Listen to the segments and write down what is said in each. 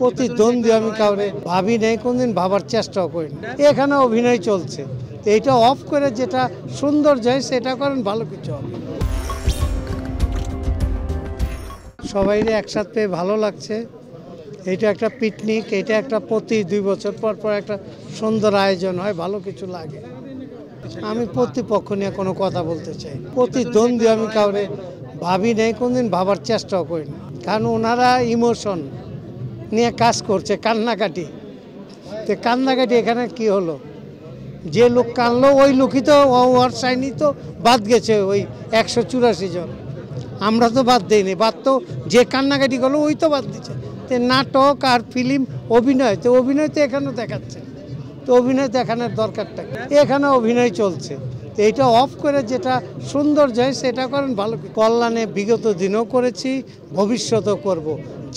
প্রতিদ্বন্দ্বী আমি কাউরে ভাবি নাই, কোনদিন ভাবার চেষ্টাও করি না। এখানে অভিনয় চলছে, এইটা অফ করে যেটা সুন্দর যায় সেটা করেন, ভালো কিছু হবে। সবাই একসাথে পেয়ে ভালো লাগছে। এটা একটা পিকনিক, এটা একটা প্রতি 2 বছর পর পর একটা সুন্দর আয়োজন হয়, ভালো কিছু লাগে। আমি প্রতিপক্ষ নিয়ে কোনো কথা বলতে চাই, প্রতিদ্বন্দ্বী আমি কাউরে ভাবি নাই, কোনদিন ভাবার চেষ্টাও করি না। কারণ ওনারা ইমোশন নিয়ে কাজ করছে, কান্নাকাটি। তো কান্নাকাটি এখানে কি হলো? যে লোক কানলো ওই লোকই তো ওয়ার সাইনি তো বাদ গেছে, ওই 184 জন। আমরা তো বাদ দিইনি, বাদ তো যে কান্নাকাটি করলো ওই তো বাদ দিচ্ছে। তো নাটক আর ফিল্ম অভিনয়, তো অভিনয় তো এখানেও দেখাচ্ছে, তো অভিনয় দেখানোর দরকারটা কি? এখানে অভিনয় চলছে, তো এইটা অফ করে যেটা সুন্দর যায় সেটা করেন, ভালো। কল্যাণে বিগত দিনও করেছি, ভবিষ্যতেও করব,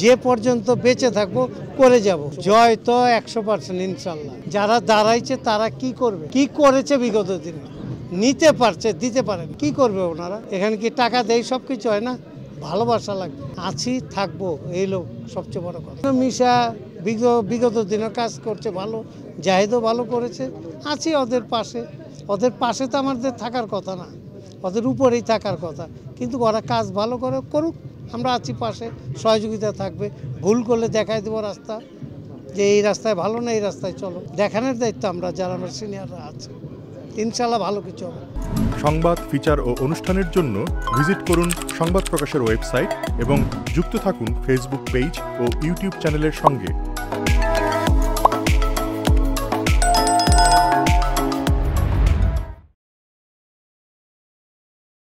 যে পর্যন্ত বেঁচে থাকবো করে যাব। জয় তো 100% ইনশাল্লাহ। যারা দাঁড়াইছে তারা কি করবে, কি করেছে বিগত দিনে, নিতে পারছে, দিতে পারেন, কি করবে ওনারা? এখানে কি টাকা দেয় সব কিছু হয় না? ভালোবাসা লাগবে। আছি, থাকবো, এই লোক সবচেয়ে বড় কথা। মিশা বিগত দিনে কাজ করছে ভালো, জাহিদও ভালো করেছে, আছি ওদের পাশে। ওদের পাশে তো আমাদের থাকার কথা না, ওদের উপরেই থাকার কথা, কিন্তু ওরা কাজ ভালো করে করুক, আমরা আছি পাশে, সহযোগিতা থাকবে। ভুল করলে দেখাই দেবো রাস্তা, যে এই রাস্তায় ভালো না, এই রাস্তায় চলো, দেখানোর দায়িত্ব আমরা যারা আমরা সিনিয়ররা আছে। ইনশাল্লাহ ভালো কিছু হবে। সংবাদ, ফিচার ও অনুষ্ঠানের জন্য ভিজিট করুন সংবাদ প্রকাশের ওয়েবসাইট এবং যুক্ত থাকুন ফেসবুক পেজ ও ইউটিউব চ্যানেলের সঙ্গে।